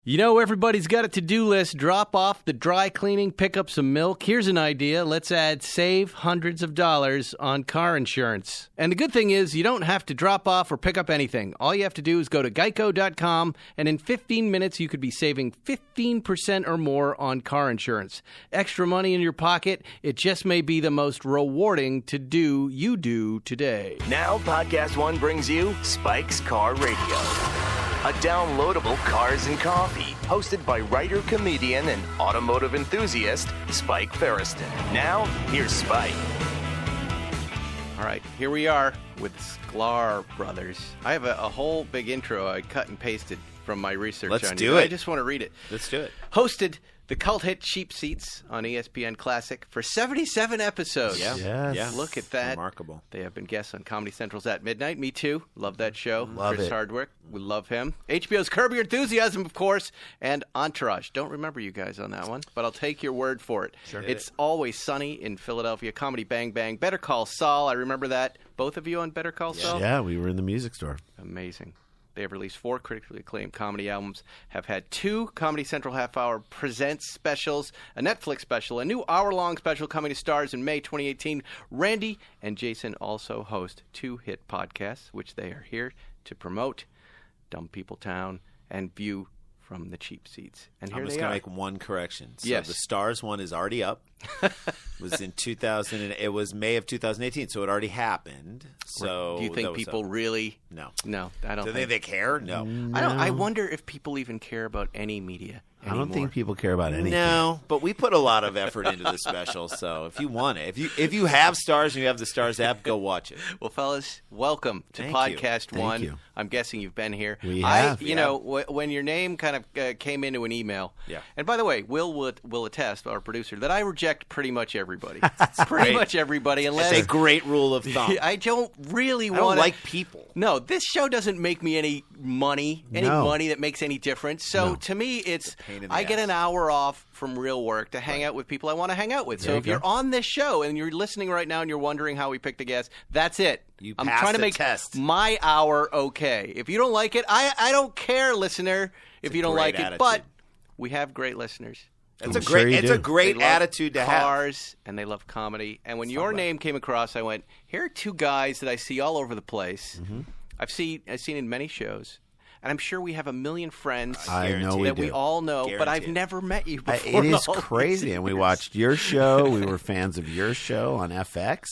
You know, everybody's got a to-do list. Drop off the dry cleaning, pick up some milk. Here's an idea. Let's save hundreds of dollars on car insurance. And the good thing is you don't have to drop off or pick up anything. All you have to do is go to geico.com, and in 15 minutes you could be saving 15% or more on car insurance. Extra money in your pocket. It just may be the most rewarding to-do you do today. Now, Podcast One brings you Spike's Car Radio. A downloadable cars and coffee, hosted by writer, comedian, and automotive enthusiast, Spike Ferriston. Now, here's Spike. All right, here we are with Sklar Brothers. I have a whole big intro I cut and pasted from my research on you. Let's do it. I just want to read it. Let's do it. Hosted the cult hit Cheap Seats on ESPN Classic for 77 episodes. Yeah. Yes. Yeah. Look at that. Remarkable. They have been guests on Comedy Central's At Midnight. Me too. Love that show. Love Chris it. Hardwick. We love him. HBO's Curb Your Enthusiasm, of course, and Entourage. Don't remember you guys on that one, but I'll take your word for it. Sure. It's Always Sunny in Philadelphia. Comedy Bang Bang. Better Call Saul. I remember that. Both of you on Better Call Saul? Yeah, we were in the music store. Amazing. They have released 4 critically acclaimed comedy albums, have had 2 Comedy Central half-hour presents specials, a Netflix special, a new hour-long special coming to Stars in May 2018. Randy and Jason also host 2 hit podcasts, which they are here to promote, Dumb People Town and View from the Cheap Seats. And here I'm just they going are. to make one correction. So Yes. the Stars one is already up. It was in 2000. It was May of 2018, so it already happened. So Do you think people really... No. No, I don't Do think. they care? No. I wonder if people even care about any media I don't anymore. think people care about anything. No, but we put a lot of effort into the special. So if you want it, if you have Stars and you have the Stars app, go watch it. Well, fellas, welcome to Thank you. Podcast Thank One. you. I'm guessing you've been here. We have. You know, when your name kind of came into an email. Yeah. And by the way, Will attest, our producer, that I reject pretty much everybody. Pretty Great. much everybody, unless It's a great rule of thumb. I don't really I want don't like people. No, this show doesn't make me any money No. that makes any difference. So No. to me, it's pain in the I get ass. an hour off from real work to hang out with people I want to hang out with. So There if you you're go. on this show and you're listening right now and you're wondering how we picked the guest, that's it. You I'm passed trying to the make test. my hour okay. If you don't like it, I don't care, listener, if a you don't great like it. attitude. But we have great listeners. It's I'm a sure great. you It's do. a great They love attitude to have. cars, and they love comedy. And when your name came across, I went, here are 2 guys that I see all over the place. Mm-hmm. I've seen in many shows. And I'm sure we have a million friends I know we that do. we all know, but I've Guaranteed. never met you before. It in is all these crazy. And we years. watched your show. We were fans of your show on FX.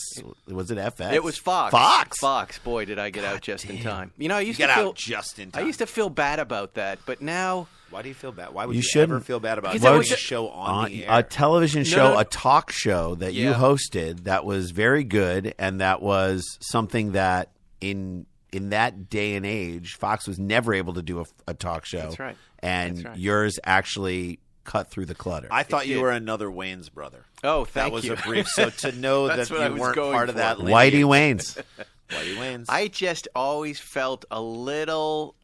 Was it FX? It was Fox. Fox. Boy, did I get out just in damn. time. You know, I used Get to feel out just in I time. used to feel bad about that, but now Why do you feel bad? Why would You you, shouldn't. ever feel bad about Because that doing was a a- show on the air? a television show, no. a talk show that you Yeah. hosted that was very good, and that was something that in that day and age, Fox was never able to do a talk show. That's right. And That's right. yours actually cut through the clutter. I thought you did. were another Wayne's brother. Oh, That thank was you. a brief. So to know That's that what I you was weren't going part of for. that Whitey lineage. Waynes. Whitey Wayne's. I just always felt a little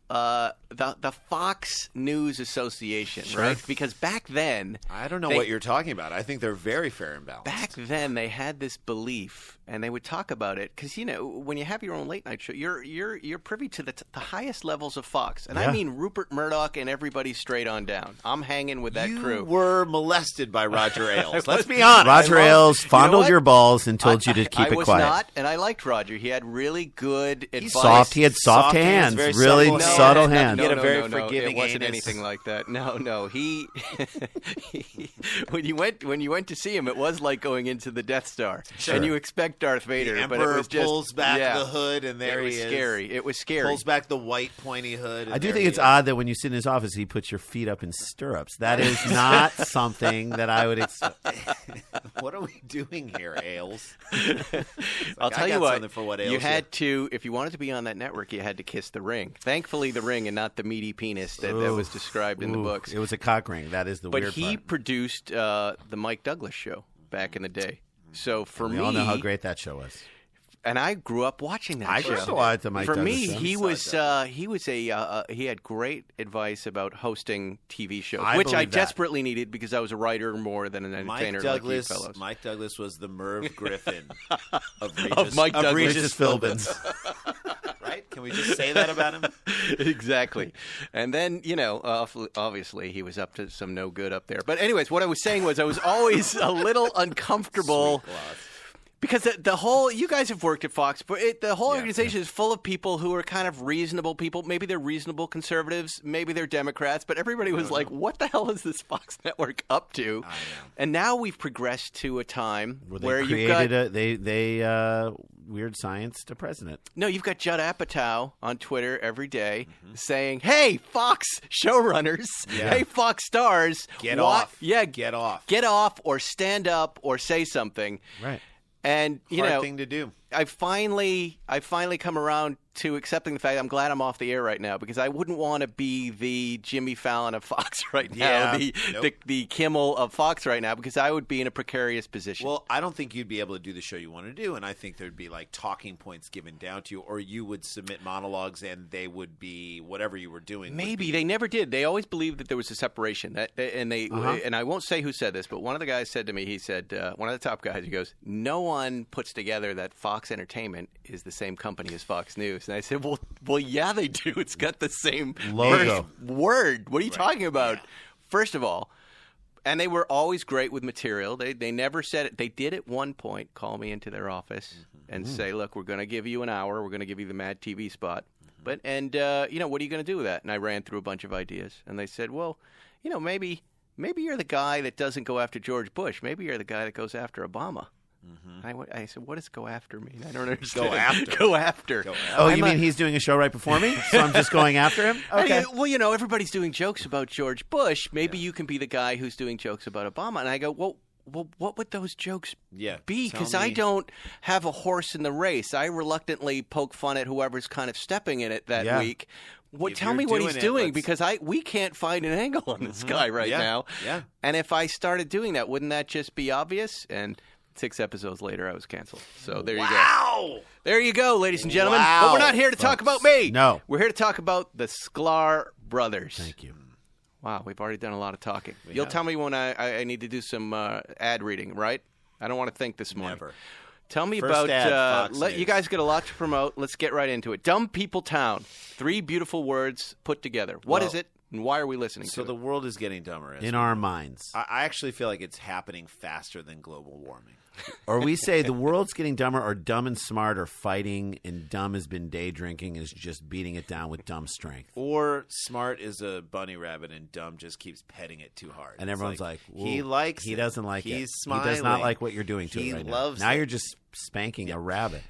the Fox News Association, right? Because back then, I don't know they- what you're talking about. I think they're very fair and balanced. Back then, they had this belief, and they would talk about it because when you have your own late night show, you're privy to the highest levels of Fox, and I Yeah. mean Rupert Murdoch and everybody straight on down. I'm hanging with that you crew. were molested by Roger Ailes. Let's be honest. Roger Ailes fondled what? your balls and told you to keep I it was quiet. not, and I liked Roger. He had really good advice. Soft. He had soft hands, very really supple subtle hands. hands. He had a very forgiving It wasn't anus. anything like that. No. He when you went to see him, it was like going into the Death Star, Sure. and you expect Darth Vader, The but it Emperor was just pulls back yeah. the hood, and there It was he is. scary. It was scary. Pulls back the white pointy hood. and I do there think he it's is. odd that when you sit in his office, he puts your feet up in stirrups. That is not something that I would expect. What are we doing here, Ailes? I'll tell I you got what. something for what ails You had to, if you wanted to be on that network, you had to kiss the ring. Thankfully, the ring and not the meaty penis that was described in the books. It was a cock ring. That is the But weird he part. produced the Mike Douglas show back in the day. So for We me, all know how great that show was. and I grew up watching that I show. grew up watching the Mike For Douglas me, show. he had great advice about hosting TV shows, I which I believe that. desperately needed because I was a writer more than an entertainer like you fellows. Mike Douglas was the Merv Griffin of Mike Douglas. Regis Philbin's. Right? right? Can we just say that about him? Exactly. And then, obviously he was up to some no good up there. But anyways, what I was saying was I was always a little uncomfortable. Because the whole, you guys have worked at Fox, but the whole organization is full of people who are kind of reasonable people. Maybe they're reasonable conservatives, maybe they're Democrats, but everybody was like, what the hell is this Fox network up to? I know. And now we've progressed to a time Where you've got... they weird science to president. No, you've got Judd Apatow on Twitter every day saying, hey, Fox showrunners, hey, Fox stars. Get off. Yeah. Get off. Get off or stand up or say something. Right. And, Hard thing to do. I finally come around to accepting the fact I'm glad I'm off the air right now because I wouldn't want to be the Jimmy Fallon of Fox right now, the Kimmel of Fox right now, because I would be in a precarious position. Well, I don't think you'd be able to do the show you want to do, and I think there'd be like talking points given down to you, or you would submit monologues and they would be whatever you were doing. Maybe they never did. They always believed that there was a separation. And I won't say who said this, but one of the guys said to me, he said, one of the top guys, he goes, no one puts together that Fox Entertainment is the same company as Fox News. And I said, well, yeah, they do. It's got the same logo. Word. What are you talking about? Yeah. First of all, and they were always great with material. They never said it. They did at one point call me into their office and say, look, we're going to give you an hour. We're going to give you the Mad TV spot. But what are you going to do with that? And I ran through a bunch of ideas. And they said, well, maybe you're the guy that doesn't go after George Bush. Maybe you're the guy that goes after Obama. I said, what does go after mean? I don't understand. Go after. Oh, you mean he's doing a show right before me? So I'm just going after him? Okay. Well, everybody's doing jokes about George Bush. Maybe you can be the guy who's doing jokes about Obama. And I go, well, what would those jokes be? Because I don't have a horse in the race. I reluctantly poke fun at whoever's kind of stepping in it that week. Tell me what he's doing, because we can't find an angle on this guy right now. Yeah. And if I started doing that, wouldn't that just be obvious? And 6 episodes later, I was canceled. So there you go. Wow! There you go, ladies and gentlemen. Wow. But we're not here to talk about me. No. We're here to talk about the Sklar Brothers. Thank you. Wow, we've already done a lot of talking. You'll tell me when I need to do some ad reading, right? I don't want to think this morning. Never. Tell me First about, ad, you guys get a lot to promote. Let's get right into it. Dumb People Town. 3 beautiful words put together. What is it, and why are we listening to it? So the world is getting dumber. In our minds. I actually feel like it's happening faster than global warming. Or we say the world's getting dumber, or dumb and smart are fighting, and dumb has been day drinking and is just beating it down with dumb strength. Or smart is a bunny rabbit and dumb just keeps petting it too hard. And everyone's like he likes he it. doesn't like He's it. smiling. He does not like what you're doing to he it right loves now. Now it. you're just spanking a rabbit.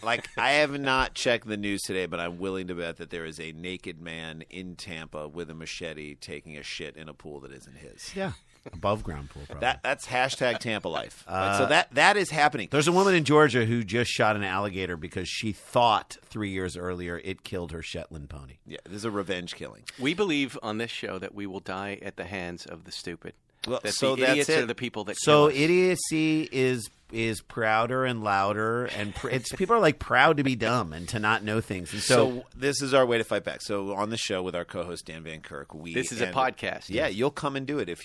Like, I have not checked the news today, but I'm willing to bet that there is a naked man in Tampa with a machete taking a shit in a pool that isn't his. Yeah. Above ground pool, probably. That's hashtag Tampa life. So that is happening. There's a woman in Georgia who just shot an alligator because she thought 3 years earlier it killed her Shetland pony. Yeah, this is a revenge killing. We believe on this show that we will die at the hands of the stupid. Well, that so the idiots that's it. are the people that So kill us. idiocy is prouder and louder, and people are like proud to be dumb and to not know things. And so this is our way to fight back. So on the show with our co-host Dan Van Kirk, this is a podcast. Yeah, you'll come and do it if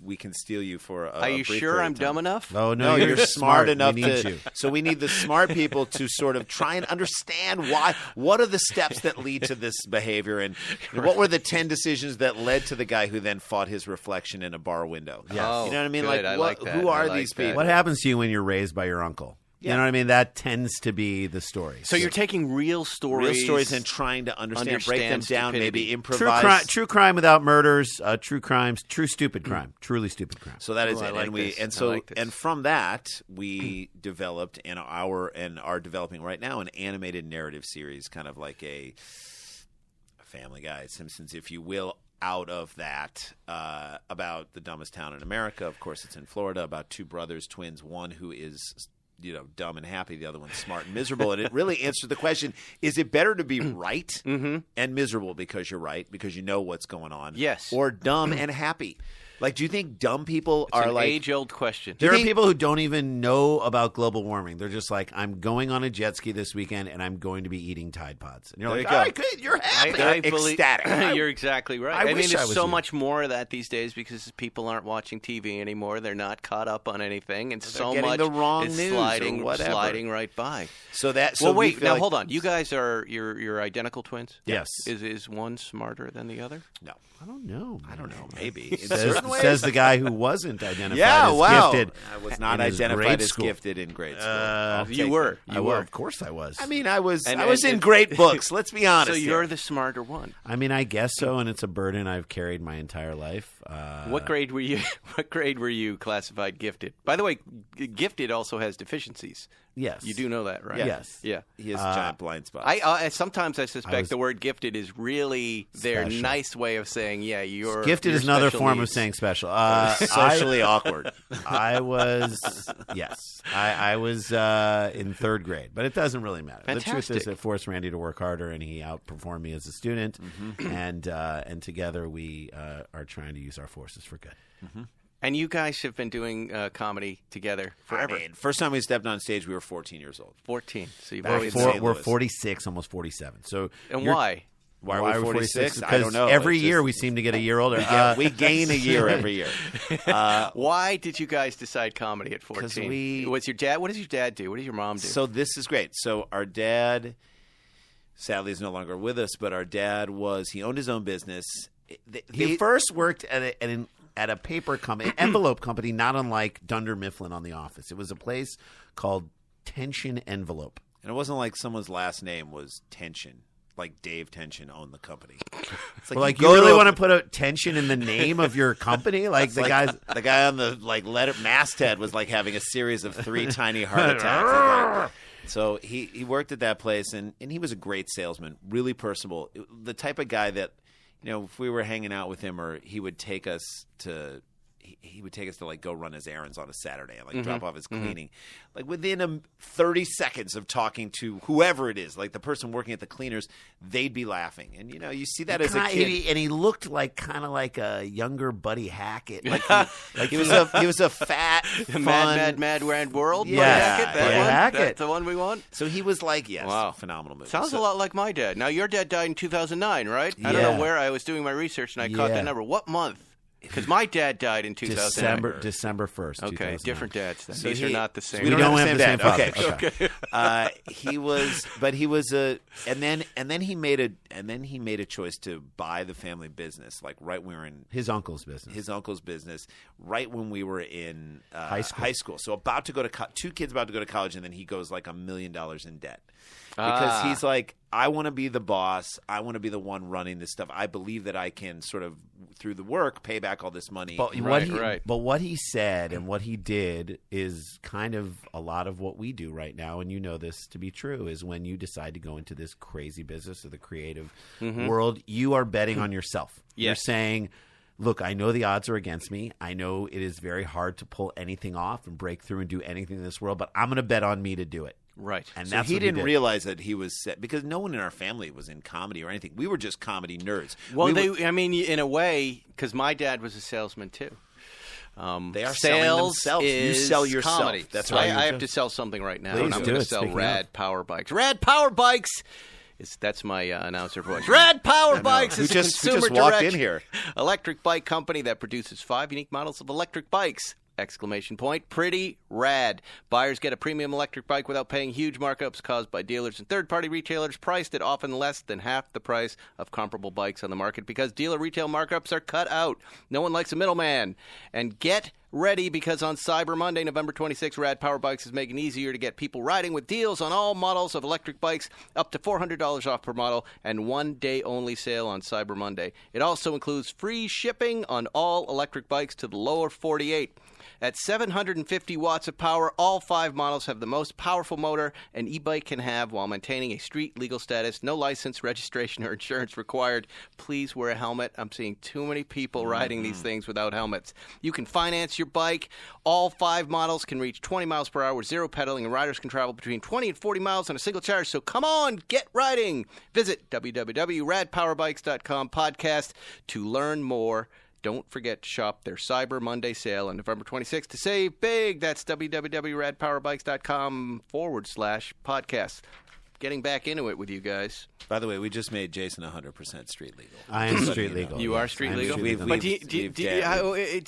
we can steal you for a Are you brief sure period I'm of time. dumb enough? Oh No, you're smart enough We need to. you. So we need the smart people to sort of try and understand what are the steps that lead to this behavior, and what were the 10 decisions that led to the guy who then fought his reflection in a bar window. Yes. Oh, you know what I mean? good. I like that. Who I are like these that. people? What happens to you when you're raised by your uncle? You know what I mean? That tends to be the story. So you're taking real stories and trying to understand break them down, stupidity. maybe improvise. True crime without murders, true crimes, true stupid crime, truly stupid crime. So that is it, I like and this. and from that we developed and are developing right now an animated narrative series, kind of like a Family Guy, Simpsons, if you will. Out of that, about the dumbest town in America. Of course, it's in Florida. About 2 brothers, twins. One who is, dumb and happy. The other one's smart and miserable. And it really answers the question: is it better to be right and miserable because you're right, because you know what's going on? Yes. Or dumb and happy? Like, do you think dumb people It's are an like age-old question. There are people who don't even know about global warming. They're just like, I'm going on a jet ski this weekend, and I'm going to be eating Tide Pods. And you're There like, you go. all right, good. You're happy. They're ecstatic. You're exactly right. I mean, wish I there's was so you. much more of that these days because people aren't watching TV anymore. They're not caught up on anything, and so getting much the wrong is news or sliding whatever. right by. So that. So Well, we wait. feel Now, like- hold on. You guys are you're identical twins? Yes. Is one smarter than the other? No, I don't know. I don't know. Maybe in Says, certain ways. says the guy who wasn't identified Yeah, as wow. gifted. I was not in his identified grade as school. gifted in grade school. I'll You take were. that. You Well, were. of course I was. I mean, I was And- in and- great books. Let's be honest. So you're here. the smarter one. I mean, I guess so, and it's a burden I've carried my entire life. What grade were you? What grade were you classified gifted? By the way, gifted also has deficiencies. Yes. You do know that, right? Yes. Yeah. He has a giant blind spot. I sometimes I suspect was- the word gifted is really their Special. nice way of saying, yeah, you're Gifted you're is another special form needs. of saying special. Socially awkward. I was, yes. I was in third grade, but it doesn't really matter. The truth is Fantastic. it forced Randy to work harder, and he outperformed me as a student, and together we are trying to use our forces for good. And you guys have been doing comedy together forever. I mean, first time we stepped on stage, we were 14 years old. 14. So you've Back always in been. St. We're Louis. 46, almost 47. So And you're- why? Why are we 46? I Because don't know. every It's year just- we seem to get a year older. we gain a year every year. Why did you guys decide comedy at 14? we- What's your dad? What does your dad do? What does your mom do? So this is great. So our dad, sadly, is no longer with us, but our dad he owned his own business. He first worked at a paper company, envelope company, not unlike Dunder Mifflin on The Office. It was a place called Tension Envelope. And it wasn't like someone's last name was Tension. Like Dave Tension owned the company. It's Well, like, you you really go want to put a tension in the name of your company? Like the guys. the guy on the letter masthead was like having a series of 3 tiny heart attacks. So he worked at that place, and he was a great salesman, really personable. The type of guy that, if we were hanging out with him, or he would take us to. He would take us to go run his errands on a Saturday and drop off his cleaning. Like within 30 seconds of talking to whoever it is, like the person working at the cleaners, they'd be laughing. And you see that as a kid. And he looked kind of like a younger Buddy Hackett. He was a fat, fun, Mad World? Yeah, Buddy Hackett? Buddy That one? Hackett. That's the one we want? So he was like, yes, Wow. phenomenal movie. Sounds a lot like my dad. Now, your dad died in 2009, right? I don't Yeah. know where. I was doing my research, and I caught Yeah. that number. What month? Because my dad died in 2009. December 1st. Okay, 2009. different dads then. So These are not the same. We don't, don't have have the same the dad. same father. Okay. He was and then he made a choice to buy the family business, like right when we were in His uncle's business. his uncle's business, right when we were in High school. So about to go to two kids about to go to college, and then he goes like $1 million in debt. Because he's like, I want to be the boss. I want to be the one running this stuff. I believe that I can sort of, through the work, pay back all this money. But Right. what he said and what he did is kind of a lot of what we do right now, and you know this to be true, is when you decide to go into this crazy business of the creative world, you are betting on yourself. You're Yes. saying, look, I know the odds are against me. I know it is very hard to pull anything off and break through and do anything in this world, but I'm going to bet on me to do it. Right. And So that's he what didn't did. realize that he was set, because no one in our family was in comedy or anything. We were just comedy nerds. Well, We I mean, in a way, because my dad was a salesman too. They are selling sales themselves. You is sell yourself. comedy. That's So right. I have to sell something right now. Please and I'm do going it, to sell speaking Rad of. Power Bikes. Rad Power Bikes. That's my announcer voice. Rad Power Bikes Who is just a consumer walked direct in here? electric bike company that produces 5 unique models of electric bikes. Exclamation point. Pretty rad. Buyers get a premium electric bike without paying huge markups caused by dealers and third-party retailers, priced at often less than half the price of comparable bikes on the market because dealer retail markups are cut out. No one likes a middleman. And get ready, because on Cyber Monday, November 26, Rad Power Bikes is making it easier to get people riding with deals on all models of electric bikes, up to $400 off per model, and one-day-only sale on Cyber Monday. It also includes free shipping on all electric bikes to the lower 48. At 750 watts of power, all 5 models have the most powerful motor an e-bike can have while maintaining a street legal status. No license, registration, or insurance required. Please wear a helmet. I'm seeing too many people riding these things without helmets. You can finance your bike. All 5 models can reach 20 miles per hour with zero pedaling, and riders can travel between 20 and 40 miles on a single charge. So come on, get riding. Visit www.radpowerbikes.com podcast to learn more. don't forget to shop their Cyber Monday sale on November 26th to save big. That's www.radpowerbikes.com/podcast. Getting back into it with you guys. By the way, we just made Jason 100% street legal. I am street legal. You are street legal? But do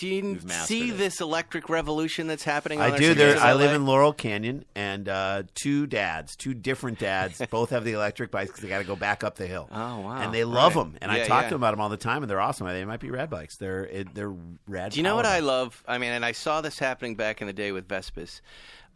you see this electric revolution that's happening on I do. I live in Laurel Canyon, and two different dads, both have the electric bikes because they got to go back up the hill. Oh, wow. And they love them. And I talk to them about them all the time, and they're awesome. They might be rad bikes. They're rad. Do you know what I love? I mean, and I saw this happening back in the day with Vespas.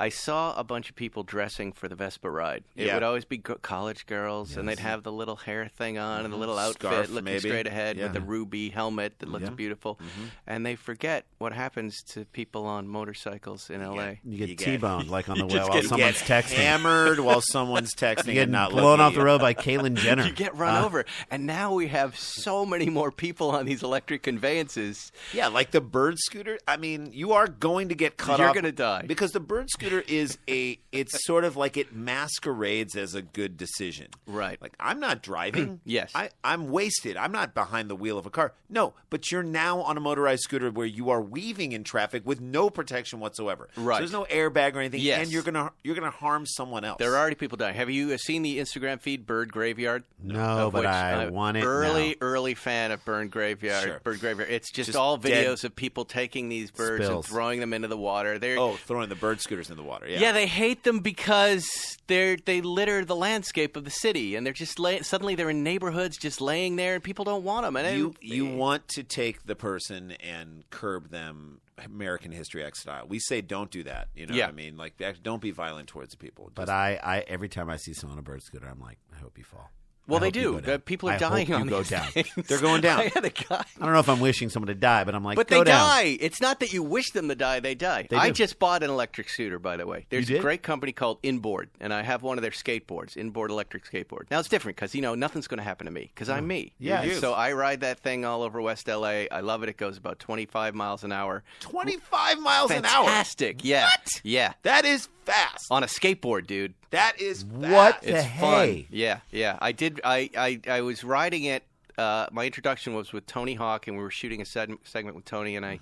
I saw a bunch of people dressing for the Vespa ride. It would always be college girls, and they'd have the little hair thing on and the little outfit Scarf, looking maybe. straight ahead with the ruby helmet that looks beautiful. And they forget what happens to people on motorcycles in L.A. You get T-boned like on the way while someone's texting. Hammered while someone's texting. You get and not blown looking off the road by Caitlyn Jenner. You get run over. And now we have so many more people on these electric conveyances. Yeah, like the bird scooter. I mean, you are going to get cut off. You're going to die. Because the bird scooter is it's sort of like it masquerades as a good decision. Right. Like, I'm not driving. Yes. I'm wasted. I'm not behind the wheel of a car. No, but you're now on a motorized scooter where you are weaving in traffic with no protection whatsoever. Right. So there's no airbag or anything. Yes. And you're gonna harm someone else. There are already people dying. Have you seen the Instagram feed Bird Graveyard? No, but I want it Early fan of Bird Graveyard. Sure. Bird Graveyard. It's just Just all videos dead of people taking these birds spills. and throwing them into the water. Throwing the bird scooters in the water. Yeah. Yeah, they hate them because they litter the landscape of the city, and they're just suddenly they're in neighborhoods just laying there, and people don't want them. And You want to take the person and curb them American History X style. We say don't do that. You know what I mean? Like, don't be violent towards the people. But I every time I see someone on a bird scooter, I'm like, I hope you fall. Well, they do. People are dying on these things. They're going down. I had a guy. I don't know if I'm wishing someone to die, but I'm like, But go they down. die. It's not that you wish them to die. They die. They I do. just bought an electric scooter, by the way. There's You a did? great company called Inboard, and I have one of their skateboards, Inboard electric skateboard. Now, it's different because, nothing's going to happen to me because I'm me. Yeah. So I ride that thing all over West L.A. I love it. It goes about 25 miles an hour. 25 miles an hour. Fantastic. Yeah. What? Yeah. That is fast. On a skateboard, dude. That is fast. What the It's hey? fun. Yeah. I was riding it. My introduction was with Tony Hawk, and we were shooting a segment with Tony, and I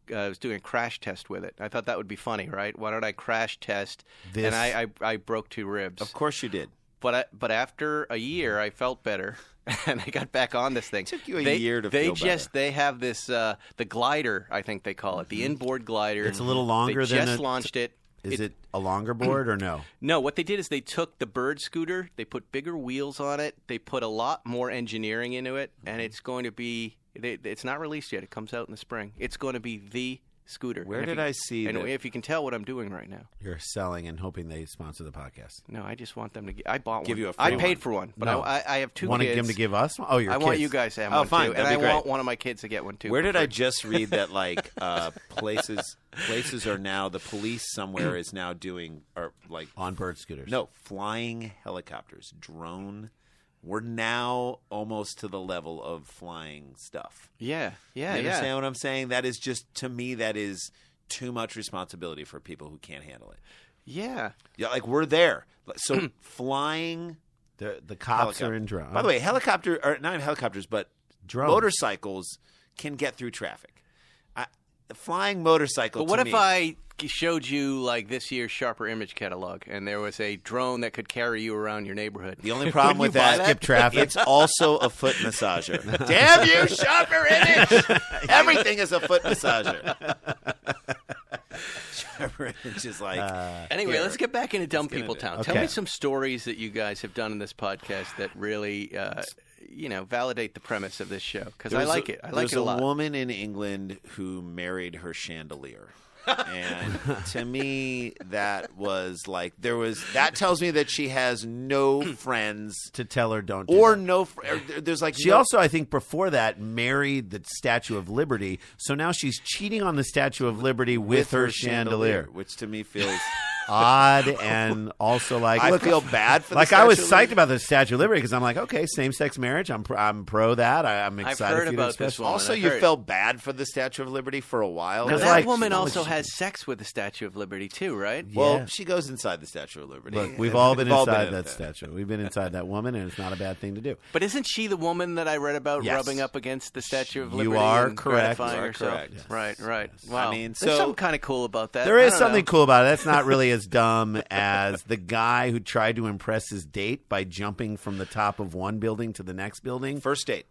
was doing a crash test with it. I thought that would be funny, right? Why don't I crash test? This- And I broke 2 ribs. Of course you did. But after a year, I felt better, and I got back on this thing. It took you a year to feel better. They have this the glider, I think they call it, the inboard glider. It's a little longer they than just launched it. Is it a longer board or no? No, what they did is they took the bird scooter, they put bigger wheels on it, they put a lot more engineering into it, and it's going to be it's not released yet. It comes out in the spring. It's going to be the scooter. Where And if did you- I see And that? if you can tell what I'm doing right now. You're selling and hoping they sponsor the podcast. No, I just want them to I bought Give one. you a free I one. paid for one, but No. I have 2 Want kids. them to give us one? Oh, your I kids. want you guys to have Oh, one fine. too. That'd And be I great. want one of my kids to get one too. Where for did I free. just read that places are now, the police somewhere is now doing, or like, On bird scooters. no, flying helicopters, drone. We're now almost to the level of flying stuff. Yeah. You understand what I'm saying? That is just, to me, that is too much responsibility for people who can't handle it. Yeah. Yeah, like, we're there. So flying The cops are in drones. By the way, not even helicopters, but Drones. motorcycles can get through traffic. The flying motorcycle. But what to if me, I showed you like this year's Sharper Image catalog, and there was a drone that could carry you around your neighborhood? The only problem with you buy that, that? Skip traffic. it's also a foot massager. Damn you, Sharper Image! Everything is a foot massager. Sharper Image is like. Anyway, here. let's get back into Dumb get People into it. Town. Tell Okay. me some stories that you guys have done in this podcast that really, validate the premise of this show, because I like it. I like it a lot. There's a woman in England who married her chandelier. And to me, that was like, that tells me that she has no friends to tell her don't do or that. there's like, She no, also, I think, before that, married the Statue of Liberty. So now she's cheating on the Statue of Liberty with her chandelier. which to me feels odd and also like I feel bad for the like I was Statue of psyched about the Statue of Liberty because I'm like, okay, same-sex marriage. I'm pro that. I'm excited. I've heard for you to about this express- one. Also, I've you heard. felt bad for the Statue of Liberty for a while. Now, It's that like- woman also has sex with the Statue of Liberty too, right? Well, Yeah. she goes inside the Statue of Liberty. Look, we've And all been inside in that it. statue. We've been inside that woman, and it's not a bad thing to do. But isn't she the woman that I read about Yes. rubbing up against the Statue of You Liberty? are and correct. gratifying You are herself? correct. Yes. Right. Yes. Wow. I mean, there's so- something kind of cool about that. There I is don't something know. cool about it. That's not really as dumb as the guy who tried to impress his date by jumping from the top of one building to the next building. First date.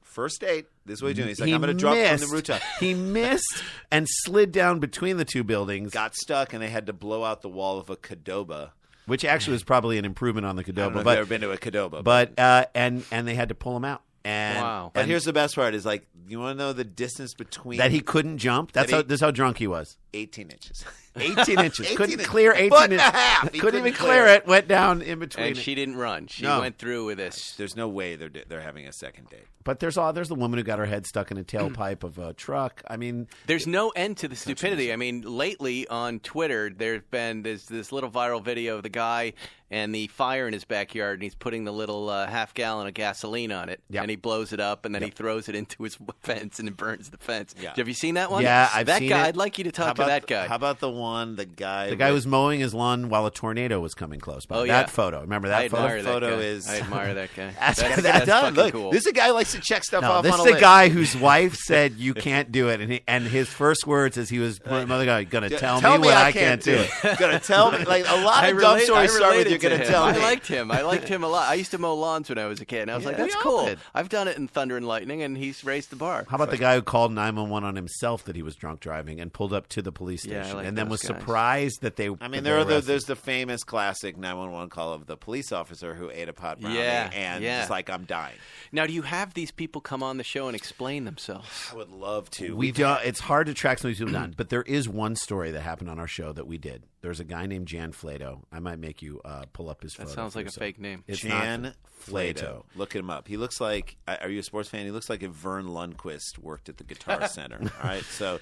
This is what he's doing. He's like, He I'm going to drop from missed. the rooftop. He missed and slid down between the two buildings, Got stuck, and they had to blow out the wall of a Qdoba. which actually was probably an improvement on the I don't know Qdoba. if you've ever been to a Qdoba. But and they had to pull him out. And, Wow. But and here's the best part: is like, you want to know the distance between that he couldn't jump. That's That he- how drunk he was. 18 inches. 18 inches. 18 couldn't inches. clear 18 Foot and inches. a half. He Couldn't even couldn't clear clear it. Went down in between. And it. she didn't run. She No. went through with this. There's no way they're having a second date. But there's the woman who got her head stuck in a tailpipe of a truck. I mean, There's no end to the stupidity. I mean, lately on Twitter, there's this little viral video of the guy and the fire in his backyard, and he's putting the little half gallon of gasoline on it, Yep. and he blows it up, and then he throws it into his fence, and it burns the fence. Yeah. Have you seen that one? Yeah, I've that seen guy. it. I'd like you to How talk to about that guy. How about the guy who was mowing his lawn while a tornado was coming close by. Oh, That yeah. photo. Remember I that photo? admire that photo guy. is- I admire that guy. That's that's done. fucking Look, cool. this is a guy who likes to check stuff No, off this on is a a list. guy whose wife said you can't do it, and his first words as he was putting another guy, "Gonna tell me what I can't do." Gonna tell me, like, a lot I of dumb relate- stories I start with related "you're to gonna him. tell I me." liked him. I liked him a lot. I used to mow lawns when I was a kid, and I was like, Yeah, "That's we all cool." did. I've done it in Thunder and Lightning, and he's raised the bar. How about the guy who called 911 on himself that he was drunk driving and pulled up to the police Yeah, I station like and then those was guys. surprised that they. I mean, that they arrested there's the famous classic 911 call of the police officer who ate a pot brownie and yeah. is like, "I'm dying." Now, do you have these people come on the show and explain themselves? I would love to. We don't. It's hard to track some of these people down, but there is one story that happened on our show that we did. There's a guy named Jan Flato. I might make you pull up his photo. That sounds like a so- fake name. It's Jan not Flato. Look him up. He looks like. Are you a sports fan? He looks like if Vern Lundquist worked at the Guitar Center. All right, so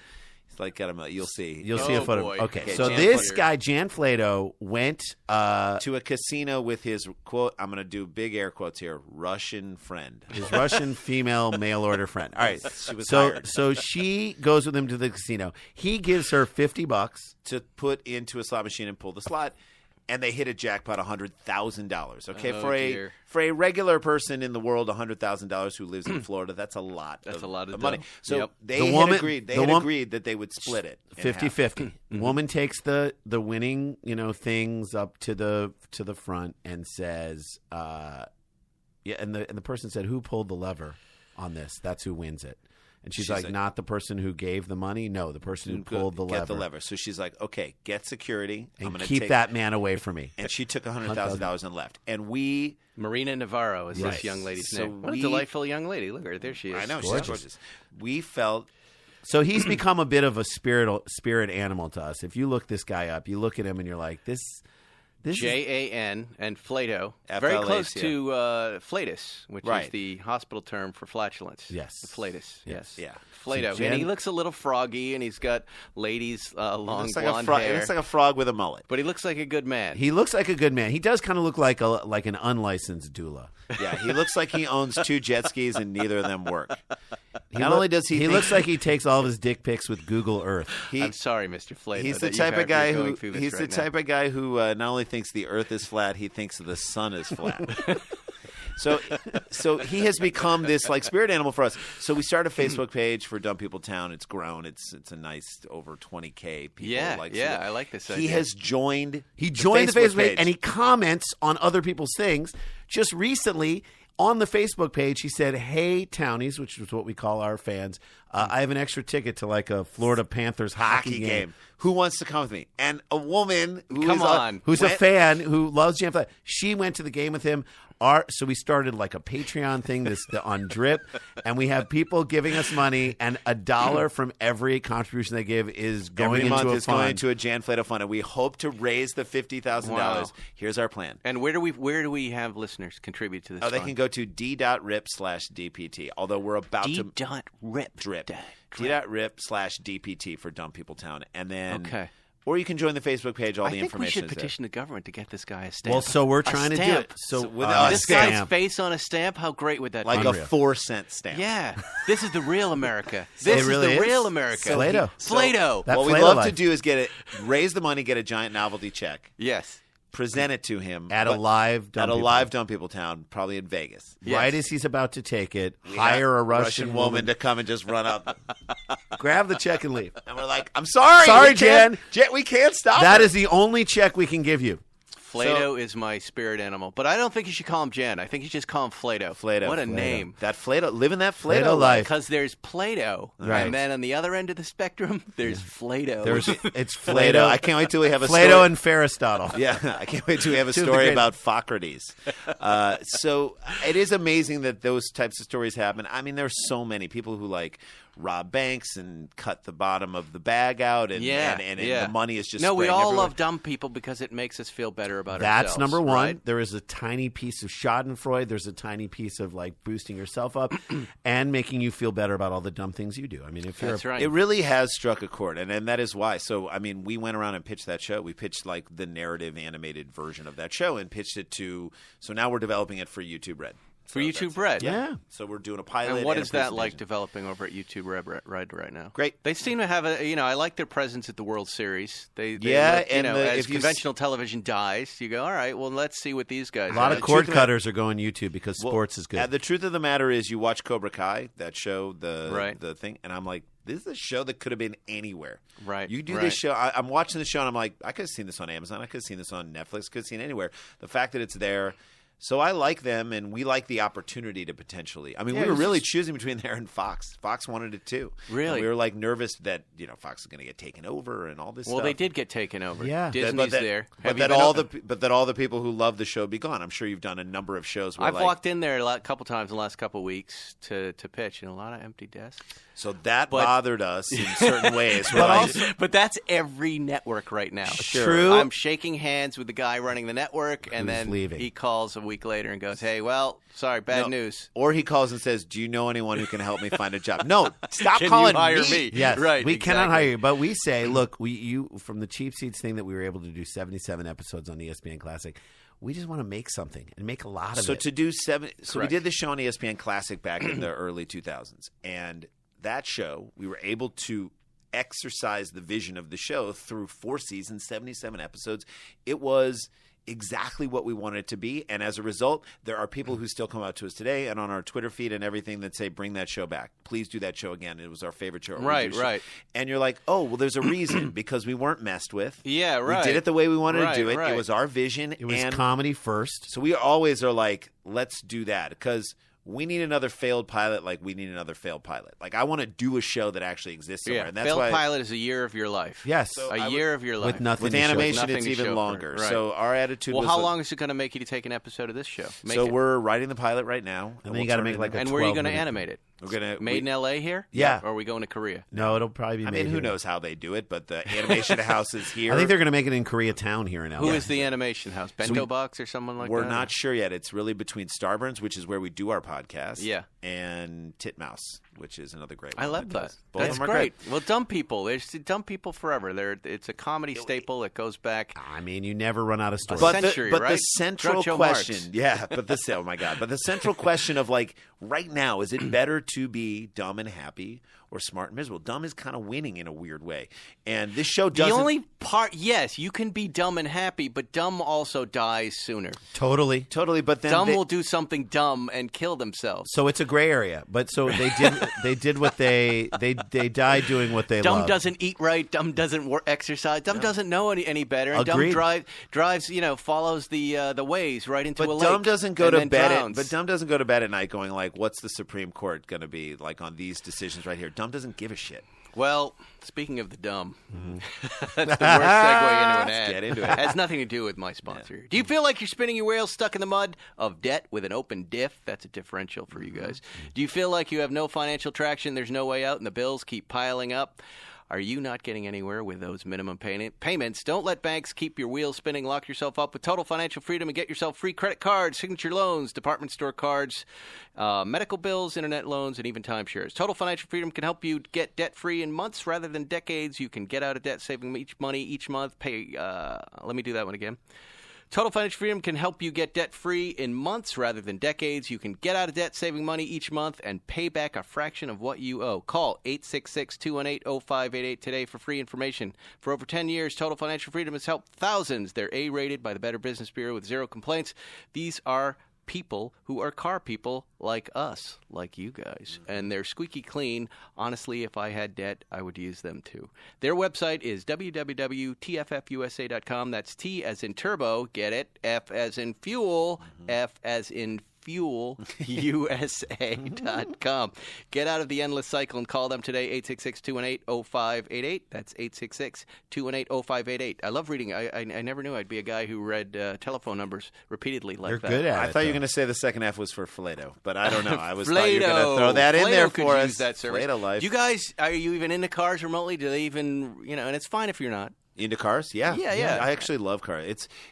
he's like got him. You'll see. You'll see a Oh, photo. boy. Okay, Okay, so Jan this Flato. guy Jan Flato went. To a casino with his quote. I'm going to do big air quotes here. Russian friend. His Russian female mail order friend. All right, She was so hired. so she goes with him to the casino. He gives her $50. To put into a slot machine and pull the slot, and they hit a jackpot, $100,000. Okay, Oh, for dear. a regular person in the world, $100,000 who lives in Florida, that's a lot. That's a lot of money. dough. So Yep. they The had woman- agreed. They the had wom- agreed that they would split it in half. 50-50. Woman takes the winning, things up to the front and says, yeah, and the person said, "Who pulled the lever on this? That's who wins it." And she's like, "Not the person who gave the money. No, the person who pulled the lever. Get the lever. So she's like, okay, get security. I'm And going to keep take that man away from me." And she took $100,000 and left. And we, Marina Navarro is Right. this young lady's So name. What we- a delightful young lady. Look at her. There she is. I know, gorgeous. she's gorgeous. We felt So he's become a bit of a spirit animal to us. If you look this guy up, you look at him and you're like, this is Jan and Flato. FLAs, Very close yeah. to flatus, which is Right. the hospital term for flatulence. Yes. Flatus, yes. Yeah. Flato. So Jan- And he looks a little froggy, and he's got ladies' long looks like blonde He hair. looks like a frog with a mullet. But he looks like a good man. he looks like a good man. He does kind of look like an unlicensed doula. Yeah, he looks like he owns 2 jet skis and neither of them work. Not look- only does he think- looks like he takes all of his dick pics with Google Earth. I'm sorry, Mr. Flato. He's the that type you're of guy going who through this he's right the now. type of guy who not only thinks the Earth is flat, he thinks the sun is flat. So he has become this like spirit animal for us. So we started a Facebook page for Dumb People Town. It's grown. It's a nice over 20K people. Yeah, like yeah, so I like this He idea. has joined. He joined the Facebook page page and he comments on other people's things. Just recently on the Facebook page, he said, "Hey, Townies," which is what we call our fans. I have an extra ticket to like a Florida Panthers hockey game. Who wants to come with me? And a woman who Come is on. Who's a went- fan who loves Jan Flato. She went to the game with him. So we started like a Patreon thing on Drip, and we have people giving us money, and $1 from every contribution they give is going Every month into a is going fund. into a Jan Flato fund, and we hope to raise the $50,000. Wow. Here's our plan. And where do we have listeners contribute to this? Oh, they fund? can go to d.rip/DPT. Although we're about to D.rip. drip. D.rip/DPT for Dumb People Town. And then Okay. Or you can join the Facebook page. All the I think we information should is petition the government to get this guy a stamp. Well, so we're trying to do stamp. it. So with this guy's stamp. face on a stamp, how great would that like be? a 4-cent stamp. Yeah. This is the real America. This really is the is. real America. Play-Doh. Play-Doh. That What we'd Play-Doh love to life. do is raise the money, get a giant novelty check, Yes. present it to him At a live Dumb People. Dumb People Town, probably in Vegas. Yes. Right as he's about to take it, We hire have a Russian woman to come and just run up. grab the check and leave. And we're like, I'm sorry. Sorry, we can't- Jen. We can't stop That her. is the only check we can give you. Flato is my spirit animal. But I don't think you should call him Jen. I think you just call him Flato. Flato. What a Flato. name. That Flato, living that Flato Flato life. Because there's Play-Doh. Right. And then on the other end of the spectrum, there's Flato. It's Flato. Flato. I can't wait till we have a Flato story. and Aristotle. Yeah, I can't wait till we have a Two of the story great- about Socrates. So it is amazing that those types of stories happen. I mean, there's so many people who rob banks and cut the bottom of the bag out, and the money is just No, we spraying all everywhere. love dumb people because it makes us feel better about That's ourselves. number one. Right? There is a tiny piece of Schadenfreude. There's a tiny piece of boosting yourself up and making you feel better about all the dumb things you do. I mean, if you're That's right. It really has struck a chord, and that is why. So, I mean, we went around and pitched that show. We pitched the narrative animated version of that show and pitched it to. So now we're developing it for YouTube Red. For YouTube Red. Yeah. So we're doing a pilot. And what and is a that like presentation. developing over at YouTube Red right now? Great. They seem to have I like their presence at the World Series. They Yeah, and as if you conventional television dies, you go, all right, well, let's see what these guys a lot of have. cord truth of cutters are going YouTube because sports is good. The truth of the matter is, you watch Cobra Kai, that show, Right. the thing, and I'm like, this is a show that could have been anywhere. Right, You do right. this show. I'm watching the show, and I'm like, I could have seen this on Amazon. I could have seen this on Netflix. Could have seen it anywhere. The fact that it's there. So I like them, and we like the opportunity to potentially. I mean, Yeah, we were it's really just- choosing between there and Fox. Fox wanted it too. Really? And we were nervous that Fox is going to get taken over and all this. Well, stuff. they did get taken over. Yeah. Disney's there. But Have you that been all o- the people who love the show be gone. I'm sure you've done a number of shows. Where I've walked in there a couple times in the last couple of weeks to pitch, and a lot of empty desks. So that But- bothered us in certain ways. But that's every network right now. True. I'm shaking hands with the guy running the network, and Who's then leaving. he calls a week later and goes, "Hey, well, sorry, bad news. Or he calls and says, "Do you know anyone who can help me find a job?" No, stop Can calling you hire me?" Yes, Right, We cannot exactly. hire you, but we say, look, you from the cheap seats thing that we were able to do 77 episodes on ESPN Classic. We just want to make something and make a lot of So it. to do seven, so we Correct. did the show on ESPN Classic back in the early 2000s, and that show we were able to exercise the vision of the show through 4 seasons, 77 episodes. It was exactly what we wanted it to be, and as a result, there are people who still come out to us today and on our Twitter feed and everything that say, "Bring that show back. Please do that show again. It was our favorite show." Or we Right, do show." right. And you're like, "Oh, well, there's a reason because we weren't messed with. Yeah, right. We did it the way we wanted Right, to do it. right. It was our vision. it was and comedy first. so we always are like, let's do that because we need another failed pilot like we need another failed pilot. Like, I want to do a show that actually exists somewhere. Yeah, And that's failed why pilot is a year of your life. Yes. A year of your life. With nothing with to show. animation, Nothing it's to show even for it. longer. Right. So our attitude Well, was... how long is it going to make you to take an episode of this show? So we're writing the pilot right now. And then you gotta make like a And where are you going to 12-minute animate it? We're gonna Made in L.A. here? Yeah. Or are we going to Korea? No, it'll probably be I made mean, who here. knows how they do it, but the animation house is here. I think they're going to make it in Koreatown here in LA. Who is the animation house? Bento Box or someone like We're that? not sure yet. It's really between Starburns, which is where we do our podcast, Yeah. and Titmouse, which is another great one. I love that. does. Both That's of them are great. Well, dumb people. There's dumb people forever. It's a comedy staple that goes back. I mean, you never run out of stories. But century, the right? central Groucho question, Marx. yeah. But oh my god! But the central question of right now, is it better to be dumb and happy or smart and miserable? Dumb is kind of winning in a weird way, and this show doesn't. The only part, yes, you can be dumb and happy, but dumb also dies sooner. totally. totally, but then Dumb they- will do something dumb and kill themselves. So it's a gray area. But so they did what they died doing what they Dumb loved. doesn't eat right. Dumb doesn't exercise. Dumb doesn't know any better. And Agreed. dumb drives, follows the ways right into a But lake. dumb doesn't go and to then bed. drowns. But dumb doesn't go to bed at night going like, "What's the Supreme Court going to be like on these decisions right here?" Dumb doesn't give a shit. Well, speaking of the dumb, that's the worst segue into an ad. get into it. Has nothing to do with my sponsor. Do you feel like you're spinning your wheels stuck in the mud of debt with an open diff? That's a differential for you guys. Do you feel like you have no financial traction, there's no way out, and the bills keep piling up? Are you not getting anywhere with those minimum payments? Don't let banks keep your wheels spinning. Lock yourself up with total financial freedom and get yourself free credit cards, signature loans, department store cards, medical bills, internet loans, and even timeshares. Total financial freedom can help you get debt-free in months rather than decades. You can get out of debt, saving money each month. Let me do that one again. Total financial freedom can help you get debt-free in months rather than decades. You can get out of debt, saving money each month, and pay back a fraction of what you owe. Call 866-218-0588 today for free information. For over 10 years, Total Financial Freedom has helped thousands. They're A-rated by the Better Business Bureau with 0 complaints. These are people who are car people like us, like you guys. And they're squeaky clean. Honestly, if I had debt, I would use them too. Their website is www.tffusa.com. That's T as in turbo, get it? F as in fuel, F as in fuel, USA.com. Get out of the endless cycle and call them today, 866-218-0588. That's 866-218-0588. I love reading. I never knew I'd be a guy who read telephone numbers repeatedly like You're that. good at it. I thought you were going to say the second half was for Fileto, but I don't know. I thought you were going to throw that in Fileto there could for use us. that service. Fileto life. You guys, are you even into cars remotely? Do they even, and it's fine if you're not. Into cars? Yeah. Yeah. I actually love cars.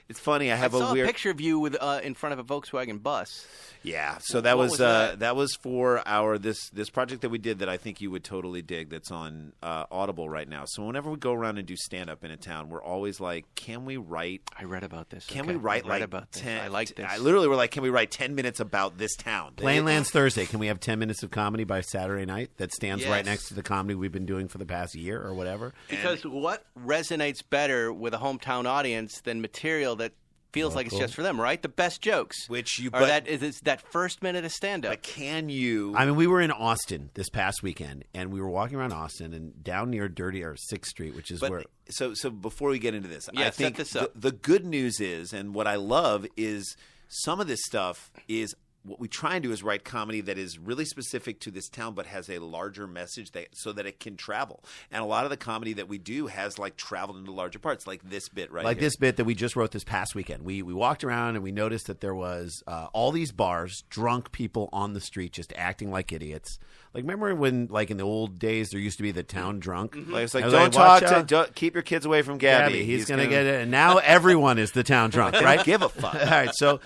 It's funny. I saw a weird a picture of you with in front of a Volkswagen bus. Yeah, so that What was was that was for our this project that we did that I think you would totally dig. That's on Audible right now. So whenever we go around and do stand up in a town, we're always like, can we write? I read about this. Can Okay. we write I read like about this. 10? I like this. I literally were like, can we write 10 minutes about this town? Plainlands Thursday. Can we have 10 minutes of comedy by Saturday night that stands right Yes. next to the comedy we've been doing for the past year or whatever? Because what resonates better with a hometown audience than material that feels like it's just for them, right? The best jokes, Which you- are but- that is that first minute of stand-up. But can you? I mean, we were in Austin this past weekend, and we were walking around Austin and down near 6th Street, which is where. So before we get into this, Yeah, I set think this up. The good news is, and what I love is some of this stuff is what we try and do is write comedy that is really specific to this town, but has a larger message so that it can travel. And a lot of the comedy that we do has like traveled into larger parts, like this bit right like here. this bit that we just wrote this past weekend. We walked around and we noticed that there was all these bars, drunk people on the street just acting like idiots. Like, remember when, like, in the old days, there used to be the town drunk? Like, it's like, I was don't watch talk out. to, keep your kids away from Gabby. He's going to get it. And now everyone is the town drunk, right? Give a fuck. All right, so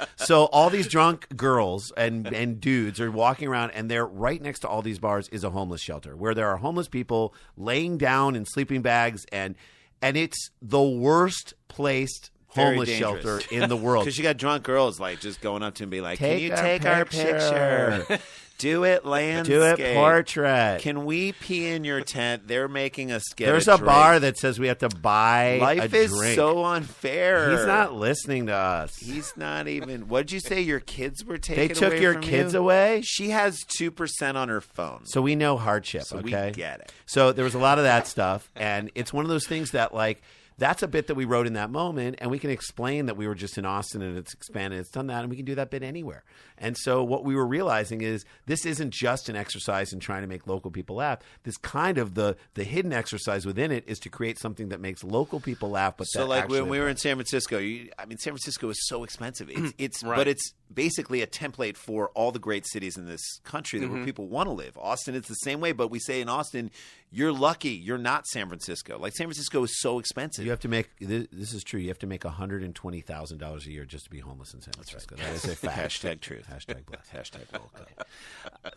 all these drunk girls and dudes are walking around, and they're right next to all these bars is a homeless shelter where there are homeless people laying down in sleeping bags, and it's the worst placed Very homeless dangerous. shelter in the world. Because you got drunk girls like just going up to him and be like, Take can you a take our picture. picture? Do it landscape. Do it portrait. Can we pee in your tent? They're making us get There's a a drink. bar that says we have to buy Life a is drink. so unfair. He's not listening to us. He's not even. What did you say? Your kids were taken They took away your from kids you? away? She has 2% on her phone. So we know hardship, So okay? we get it. So there was a lot of that stuff, and it's one of those things that, like, that's a bit that we wrote in that moment, and we can explain that we were just in Austin and it's expanded, it's done that, and we can do that bit anywhere. And so what we were realizing is this isn't just an exercise in trying to make local people laugh. This kind of the hidden exercise within it is to create something that makes local people laugh. But So, that like when actually we were in San Francisco, San Francisco is so expensive. It's Right. but it's basically a template for all the great cities in this country that where people want to live. Austin, it's the same way, but we say in Austin, you're lucky you're not San Francisco. Like San Francisco is so expensive. You have to make this is true. You have to make $120,000 a year just to be homeless in San Francisco. That is a fact. Hashtag truth. Hashtag blessed. Hashtag woke.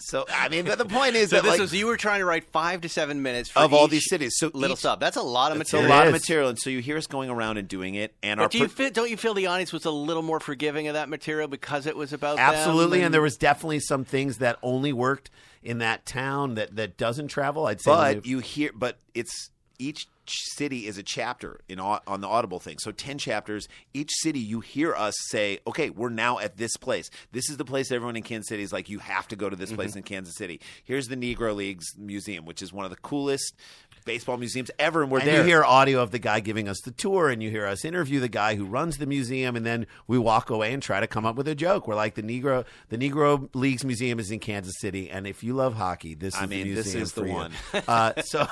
So I mean, the point is So that this like, was you were trying to write 5 to 7 minutes for of all each these cities. So little each, sub. That's a lot of it's a material. lot It of is. material, and so you hear us going around and doing it. And But don't you feel the audience was a little more forgiving of that material because it was about them? Absolutely, and there was definitely some things that only worked in that town that doesn't travel. I'd say, But you hear, but it's each city is a chapter on the Audible thing. So 10 chapters. Each city, you hear us say, "Okay, we're now at this place. This is the place everyone in Kansas City is like. You have to go to this place in Kansas City. Here's the Negro Leagues Museum, which is one of the coolest baseball museums ever, and we're and there." you hear audio of the guy giving us the tour, and you hear us interview the guy who runs the museum, and then we walk away and try to come up with a joke. We're like, the Negro Leagues Museum is in Kansas City, and if you love hockey, this is the museum this is for the you. one. So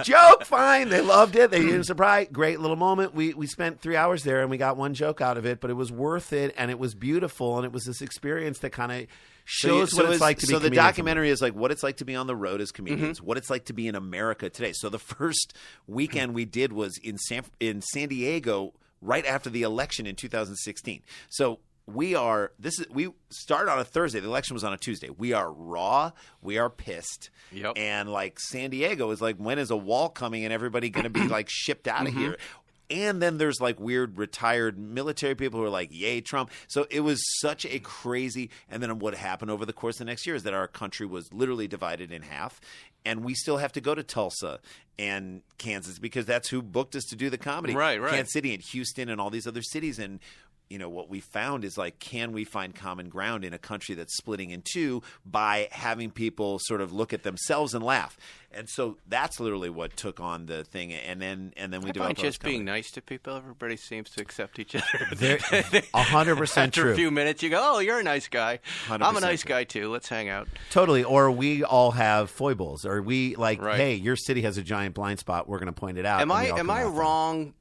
joke, fine. They loved it. They didn't surprise. Great little moment. We spent 3 hours there and we got one joke out of it, but it was worth it and it was beautiful and it was this experience that kind of shows what it's like to be. So the documentary is like what it's like to be on the road as comedians, what it's like to be in America today. So the first weekend we did was in San Diego right after the election in 2016. So we started on a Thursday. The election was on a Tuesday. We are raw. We are pissed. Yep. And like San Diego is like, when is a wall coming and everybody going to be like shipped out of here? And then there's like weird retired military people who are like, yay, Trump. So it was such a crazy – and then what happened over the course of the next year is that our country was literally divided in half. And we still have to go to Tulsa and Kansas because that's who booked us to do the comedy. Right. Kansas City and Houston and all these other cities. And what we found is like, can we find common ground in a country that's splitting in two by having people sort of look at themselves and laugh? And so that's literally what took on the thing. And then we developed just being nice to people. Everybody seems to accept each other. 100% After true. a few minutes, you go, "Oh, you're a nice guy. 100% I'm a nice guy too. Let's hang out." Totally. Or we all have foibles. Or we like, Right. hey, your city has a giant blind spot. We're going to point it out. Am and we all I come out there. wrong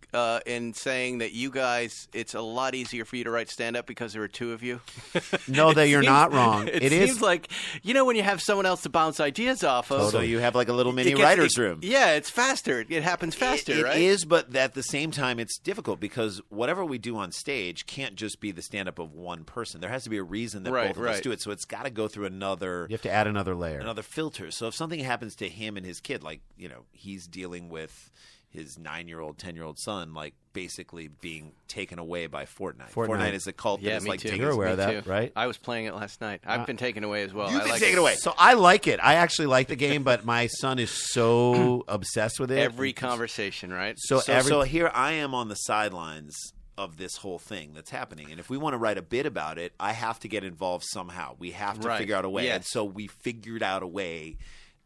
in saying that you guys, it's a lot easier for you to write stand-up because there are two of you? No, that you're not wrong. It It seems is like, when you have someone else to bounce ideas off of. So you have like a little mini it gets- writer's it- room. Yeah, it's faster. It happens faster, It right? is, but at the same time, it's difficult because whatever we do on stage can't just be the stand-up of one person. There has to be a reason that Right, both of us right. do it. So it's got to go through another you have to add another layer. filter. So if something happens to him and his kid, like, he's dealing with his 9-year-old, 10-year-old son, like basically being taken away by Fortnite. Fortnite is a cult Yeah, that is me like too. taking You're aware of Me that, too. right? I was playing it last night. I've been taken away as well. You've I been like taken it. away. So I like it. I actually like the game, but my son is so obsessed with it. Every conversation, right? So here I am on the sidelines of this whole thing that's happening. And if we want to write a bit about it, I have to get involved somehow. We have to Right. figure out a way. Yes. And so we figured out a way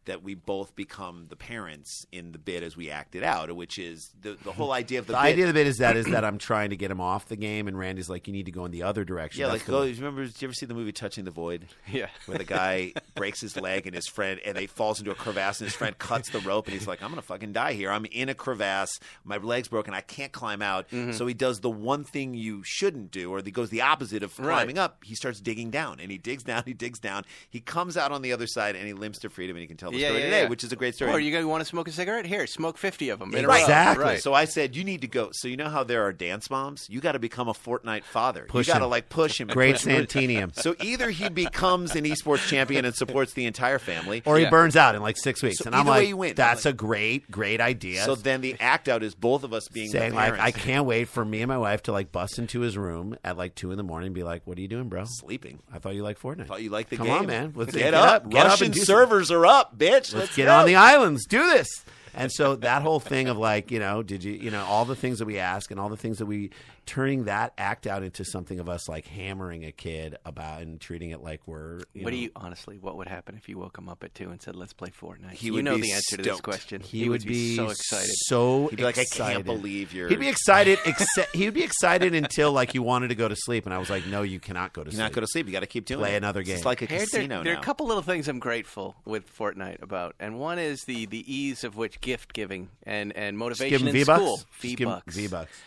that we both become the parents in the bit as we act it out, which is the whole idea of the the bit. idea of the bit is that I'm trying to get him off the game, and Randy's like, you need to go in the other direction. Yeah, That's like, the- did you ever see the movie Touching the Void? Yeah. Where the guy breaks his leg and his friend, and he falls into a crevasse, and his friend cuts the rope, and he's like, I'm going to fucking die here. I'm in a crevasse. My leg's broken. I can't climb out. So he does the one thing you shouldn't do, or he goes the opposite of climbing up. He starts digging down, and he digs down, he digs down. He comes out on the other side, and he limps to freedom, and he can tell the story today, which is a great story. Or you want to smoke a cigarette? Here, smoke 50 of them. In a Right. row. Exactly. Right. So I said, you need to go. So you know how there are dance moms? You got to become a Fortnite father. Push you got to him. like push him. and Great push him. Santinium. So either he becomes an esports champion and supports the entire family, Or he Yeah. burns out in like 6 weeks. So And I'm either way like, you win. that's Like- a great idea. So then the act out is both of us being saying the like, parents. I can't wait for me and my wife to like bust into his room at like 2 a.m. and be like, what are you doing, bro? Sleeping. I thought you liked Fortnite. Thought you liked the Come game. on, man. Let's get up. Get up Russian and do servers are up, bitch. Let's get go. on the islands. Do this. And so that whole thing of like, did you, all the things that we ask and all the things that we turning that act out into something of us like hammering a kid about and treating it like we're. What would happen if you woke him up at 2 and said, "Let's play Fortnite"? He would know be the answer to this stoked. question. He would be so excited. He'd be like, I can't believe you're. He'd be excited. He'd be excited until like you wanted to go to sleep, and I was like, no, you cannot go to You're sleep. not go to sleep. You got to keep doing Play it. another game. It's like a Hey, casino there are now. a couple little things I'm grateful with Fortnite about, and one is the ease of which gift giving and Just give motivation him in V-Bucks? school. Just give him V-Bucks. V-Bucks.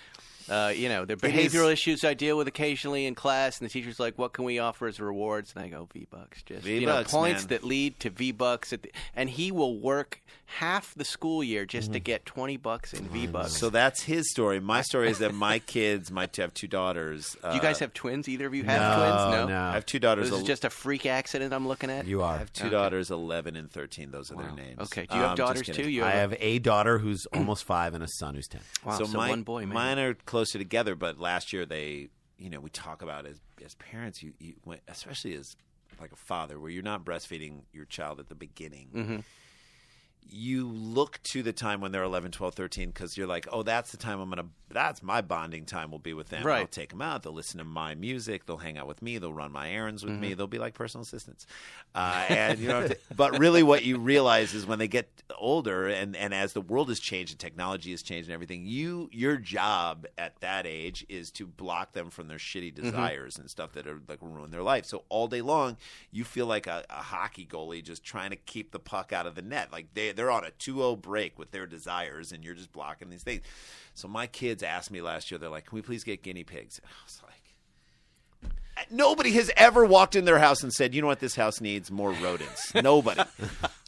There are behavioral issues I deal with occasionally in class, and the teacher's like, "What can we offer as rewards?" And I go, "V-Bucks, just V-Bucks, points man. that lead to V-Bucks." And he will work half the school year just to get $20 in V-Bucks. So that's his story. My story is that my kids might have two daughters. Do you guys have twins? Either of you have No, twins? no. I have two daughters. This is just a freak accident I'm looking at? You I are. have two daughters, 11 and 13. Those are their names. Okay. Do you have Just daughters kidding. too? You I have a daughter who's almost 5 and a son who's 10. Wow, so one boy, man. Mine are closer together, but last year they, we talk about as parents, you especially as like a father, where you're not breastfeeding your child at the beginning. Mm-hmm. You look to the time when they're 11, 12, 13 because you're like, oh, that's the time that's my bonding time will be with them. Right. I'll take them out. They'll listen to my music. They'll hang out with me. They'll run my errands with me. They'll be like personal assistants. And you don't have to, but really what you realize is when they get older and as the world has changed and technology has changed and everything, your job at that age is to block them from their shitty desires and stuff that are like ruin their life. So all day long, you feel like a hockey goalie just trying to keep the puck out of the net. Like they're on a 2-0 break with their desires, and you're just blocking these things. So my kids asked me last year, they're like, can we please get guinea pigs? And I was like, nobody has ever walked in their house and said, you know what, this house needs more rodents. Nobody.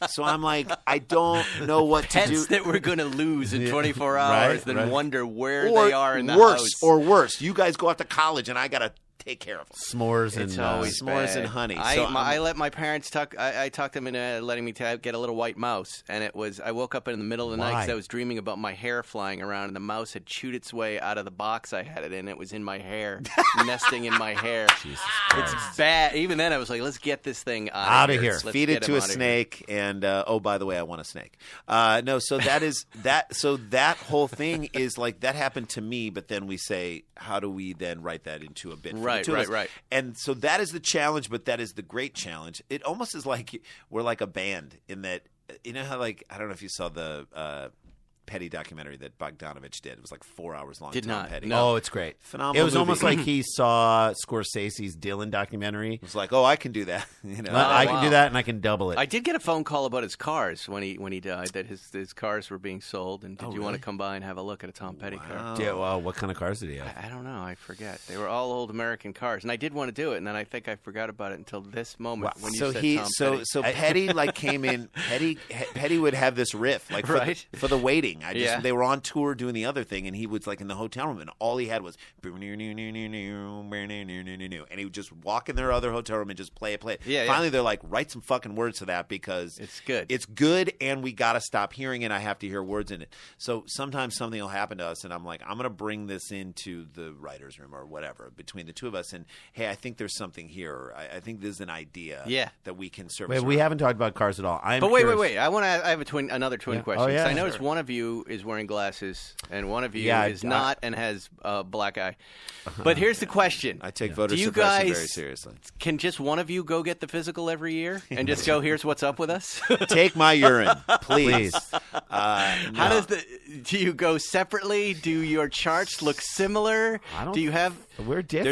So I'm like, I don't know what to do. Pets that we're going to lose in 24 hours, then wonder where they are in the worse, house. Or worse, you guys go off to college and I got to take care of them. S'mores and s'mores and honey. I let my parents talk. I talked them into letting me get a little white mouse, and it was. I woke up in the middle of the night because I was dreaming about my hair flying around, and the mouse had chewed its way out of the box I had it in. It was in my hair, nesting in my hair. Jesus Christ. It's bad. Even then, I was like, let's get this thing out of here. Feed it to a snake, and oh, by the way, I want a snake. No, so that is that. So that whole thing is like that happened to me, but then we say, how do we then write that into a bit? Right. And so that is the challenge, but that is the great challenge. It almost is like we're like a band in that, you know how like, I don't know if you saw the Petty documentary that Bogdanovich did. It was like 4 hours long. Did not. Petty. No. Oh, it's great. Phenomenal It was movie. almost like he saw Scorsese's Dylan documentary. It was like, oh, I can do that. You know, I can do that, and I can double it. I did get a phone call about his cars when he died, that his cars were being sold, and did you want to come by and have a look at a Tom Petty car? Yeah, well, what kind of cars did he have? I don't know. I forget. They were all old American cars, and I did want to do it, and then I think I forgot about it until this moment when you said Tom Petty. So Petty like came in. Petty would have this riff like for the waiting. They were on tour doing the other thing, and he was like in the hotel room, and all he had was and he would just walk in their other hotel room and just play it. Finally, they're like, write some fucking words to that because it's good. It's good, and we got to stop hearing it. I have to hear words in it. So sometimes something will happen to us, and I'm like, I'm going to bring this into the writer's room or whatever between the two of us, and hey, I think there's something here. Or I think there's an idea that we can service. Wait, we haven't talked about cars at all. But wait. I have another twin question. Oh, yeah, I noticed one of you is wearing glasses, and one of you is not and has a black eye. But here's the question. I take voter suppression suppression very seriously. Can just one of you go get the physical every year and just go, here's what's up with us? Take my urine, please. How does do you go separately? Do your charts look similar? Do you have... We're different.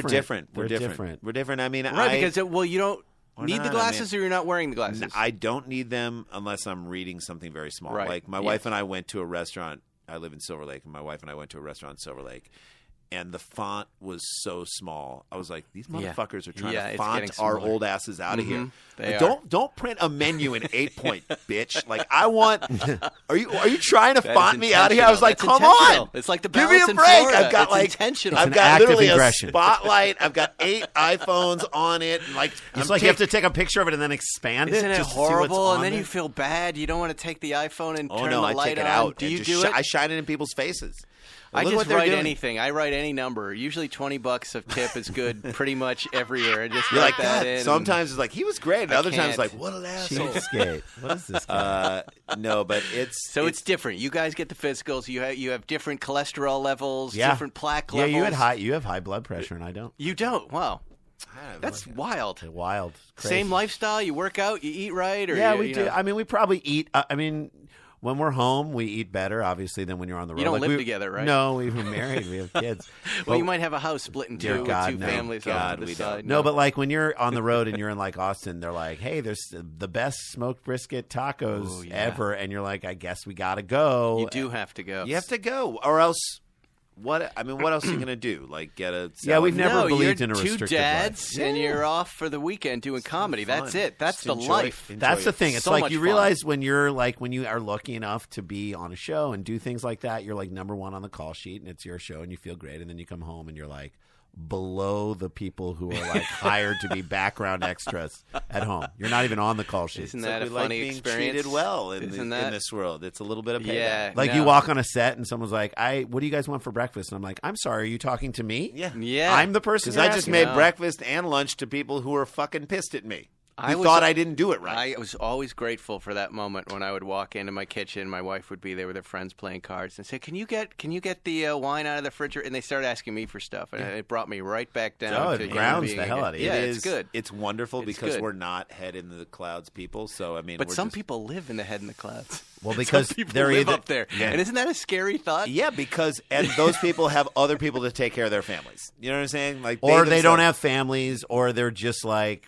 They're different. We're different. I mean, because you don't need the glasses, or you're not wearing the glasses? I don't need them unless I'm reading something very small. Right. Like my wife and I went to a restaurant. I live in Silver Lake, and my wife and I went to a restaurant in Silver Lake, and the font was so small. I was like, these motherfuckers are trying to font our old asses out of here. Don't print a menu in 8-point, bitch. Like I want. Are you trying to font me out of here? I was like, come on. It's like the give me balance a in break. Florida. I've got it's like intentional. I've got literally a spotlight. I've got 8 iPhones on it. And like it's like you have to take a picture of it and then expand it. Isn't it just horrible? To see what's and then on you feel bad. You don't want to take the iPhone and turn the I light take it on. out. Do you do it? I shine it in people's faces. I just write anything. I write any number. Usually $20 of tip is good pretty much everywhere. I just write that in. Sometimes it's like, he was great. And other times it's like, what an asshole. Cheapskate. What is this guy? No, but it's... So it's different. You guys get the physicals. You have different cholesterol levels, different plaque levels. Yeah, you have high blood pressure, and I don't. You don't? Wow. That's wild. Wild. Crazy. Same lifestyle? You work out? You eat right? Or yeah, we do. I mean, we probably eat... when we're home, we eat better, obviously, than when you're on the road. You don't live together, right? No, we're married. We have kids. Well, you might have a house split in two with two families on the side. No, but like when you're on the road and you're in like Austin, they're like, hey, there's the best smoked brisket tacos ever. And you're like, I guess we got to go. You do have to go. You have to go, or else... what else are you going to do? Like get a... Yeah, we've never believed in a restrictive life. You're two dads, and you're off for the weekend doing comedy. That's it. That's the life. That's the thing. It's so like you fun. realize when you are lucky enough to be on a show and do things like that, you're like number one on the call sheet, and it's your show, and you feel great. And then you come home, and you're like below the people who are like hired to be background extras at home. You're not even on the call sheet. Isn't that a funny being experience? Treated well in this world. It's a little bit of payback. Yeah, Like you walk on a set and someone's like, what do you guys want for breakfast? And I'm like, I'm sorry, are you talking to me? Yeah. I'm the person. Because I just made breakfast and lunch to people who are fucking pissed at me. I didn't do it right. I was always grateful for that moment when I would walk into my kitchen. My wife would be there with her friends playing cards and say, "Can you get the wine out of the refrigerator?" And they started asking me for stuff, and it brought me right back down. It grounds the hell out of you. Yeah, it's good. It's wonderful because we're not head in the clouds people. So I mean, but some people live in the head in the clouds. Well, because some people they're live up there, and isn't that a scary thought? Yeah, because those people have other people to take care of their families. You know what I'm saying? Like, or they don't have families, or they're just like.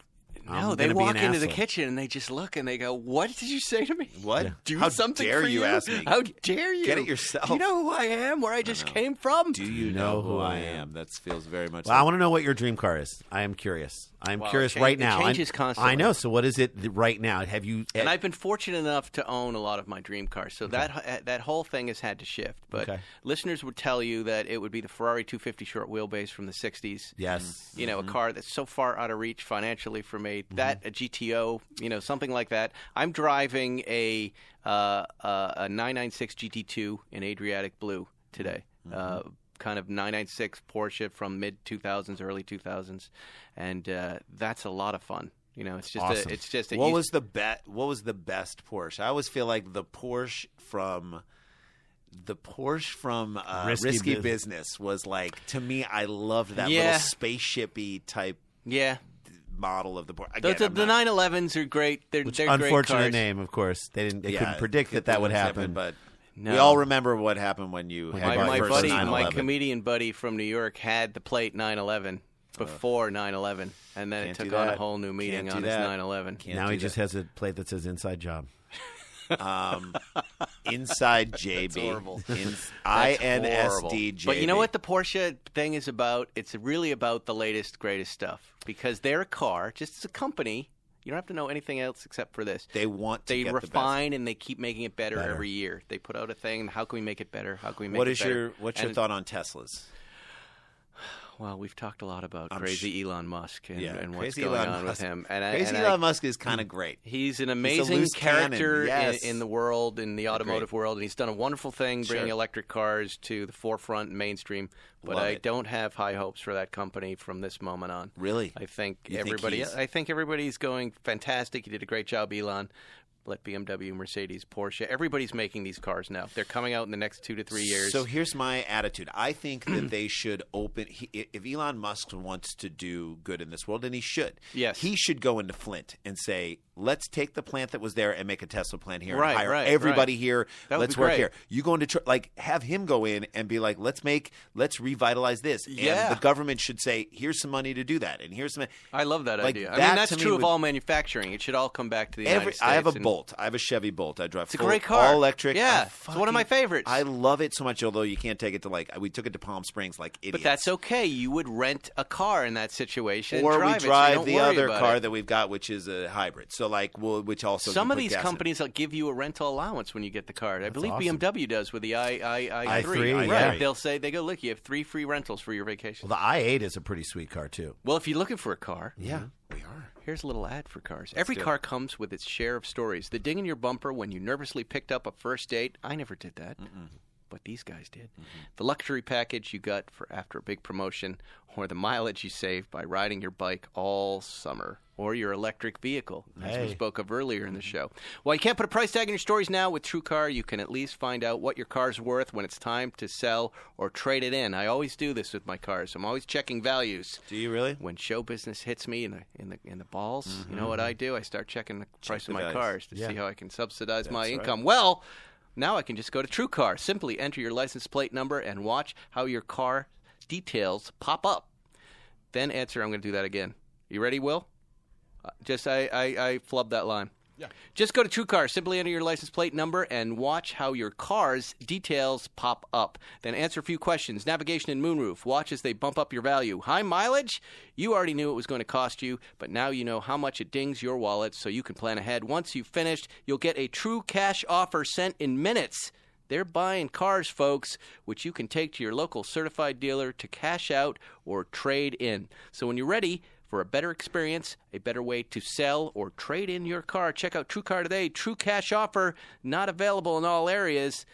No, they walk into the kitchen and they just look and they go, "What did you say to me? What? Do How something dare for you ask me? How dare you? Get it yourself. Do you know who I am? Where I just came from? Do you know who I am? That feels very much. Well, I want to know what your dream car is. I am curious. I'm curious right now. It changes constantly. I know. So what is it right now? Have you? And I've been fortunate enough to own a lot of my dream cars, so that whole thing has had to shift. But listeners would tell you that it would be the Ferrari 250 short wheelbase from the '60s. Yes, you know, a car that's so far out of reach financially for me. That a GTO, you know, something like that. I'm driving a 996 GT2 in Adriatic blue today. Kind of 996 Porsche from mid 2000s, early 2000s, and that's a lot of fun. You know, it's just awesome. What was the best Porsche? I always feel like the Porsche from Risky Business was like, to me, I loved that little spaceshipy type model of the Porsche. Again, the 911s are great. They're unfortunate great cars. name, of course. They couldn't predict that would happen, but. No. We all remember what happened when you had my your first buddy, 911. my comedian buddy from New York had the plate 911 before 911, and then it took on a whole new meaning on his 911. Now he just has a plate that says "Inside Job." Inside JB. That's horrible. INSDJB. But you know what the Porsche thing is about? It's really about the latest, greatest stuff, because they're a car, just as a company. You don't have to know anything else except for this. They want to get refine the best. And they keep making it better every year. They put out a thing. How can we make it better? How can we make it better? What's your thought on Teslas? Well, we've talked a lot about crazy Elon Musk and what's crazy going Elon on Musk. with him. Elon Musk is kind of great. He's an amazing character in the world, in the automotive world, and he's done a wonderful thing bringing electric cars to the forefront and mainstream. But I don't have high hopes for that company from this moment on. Really? I think everybody's going fantastic. You did a great job, Elon. Let BMW, Mercedes, Porsche. Everybody's making these cars now. They're coming out in the next 2 to 3 years. So here's my attitude. I think that they should open – if Elon Musk wants to do good in this world, and he should. Yes. He should go into Flint and say, let's take the plant that was there and make a Tesla plant here. Right, and hire everybody here. Let's work here. You go into have him go in and be like, let's revitalize this. Yeah. And the government should say, here's some money to do that. And here's some – I love that idea. That, I mean, that's true of all manufacturing. It should all come back to the United States. I have a Bolt. I have a Chevy Bolt. I drive it's a great car. All electric. Yeah, it's one of my favorites. I love it so much, although you can't take it to we took it to Palm Springs like idiots. But that's okay. You would rent a car in that situation. Or and we drive it, so the other car that we've got, which is a hybrid. So which also some of these companies will give you a rental allowance when you get the car. I believe awesome. BMW does with the i3. Right. They go, look, you have 3 free rentals for your vacation. Well, the i8 is a pretty sweet car too. Well, if you're looking for a car, we are. Here's a little ad for cars. Every car comes with its share of stories. The ding in your bumper when you nervously picked up a first date. I never did that. But these guys did. The luxury package you got for after a big promotion, or the mileage you saved by riding your bike all summer, or your electric vehicle, as we spoke of earlier in the show. Well, you can't put a price tag on your stories now. With TrueCar, you can at least find out what your car's worth when it's time to sell or trade it in. I always do this with my cars. I'm always checking values. Do you really? When show business hits me in the balls, you know what I do? I start checking the price of my cars to see how I can subsidize my income. Well, now I can just go to TrueCar. Simply enter your license plate number and watch how your car details pop up. Then answer. I'm going to do that again. You ready, Will? I flubbed that line. Yeah. Just go to TrueCar. Simply enter your license plate number and watch how your car's details pop up. Then answer a few questions. Navigation and moonroof. Watch as they bump up your value. High mileage? You already knew it was going to cost you, but now you know how much it dings your wallet so you can plan ahead. Once you've finished, you'll get a true cash offer sent in minutes. They're buying cars, folks, which you can take to your local certified dealer to cash out or trade in. So when you're ready for a better experience, a better way to sell or trade in your car, check out TrueCar today. True cash offer, not available in all areas.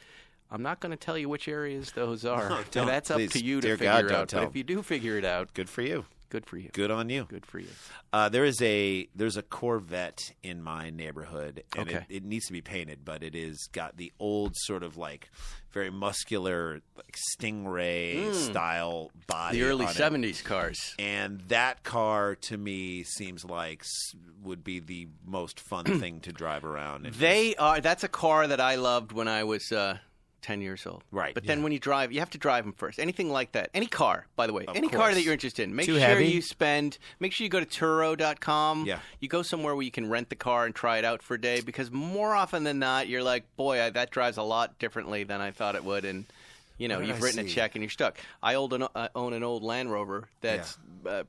I'm not going to tell you which areas those are. No, that's up to you to figure out. But if you do figure it out, good for you. Good for you. Good on you. Good for you. There's a Corvette in my neighborhood, and it needs to be painted, but it is got the old sort of very muscular Stingray style body. The early 70s cars. And that car to me seems like would be the most fun thing to drive around. That's a car that I loved when I was 10 years old. Right. But then when you drive, you have to drive them first. Anything like that. Any car, by the way. Any car course. that you're interested in. Make Too sure heavy? make sure you go to Turo.com. Yeah. You go somewhere where you can rent the car and try it out for a day, because more often than not, you're like, boy, that drives a lot differently than I thought it would. And you've written a check and you're stuck. I own an old Land Rover that's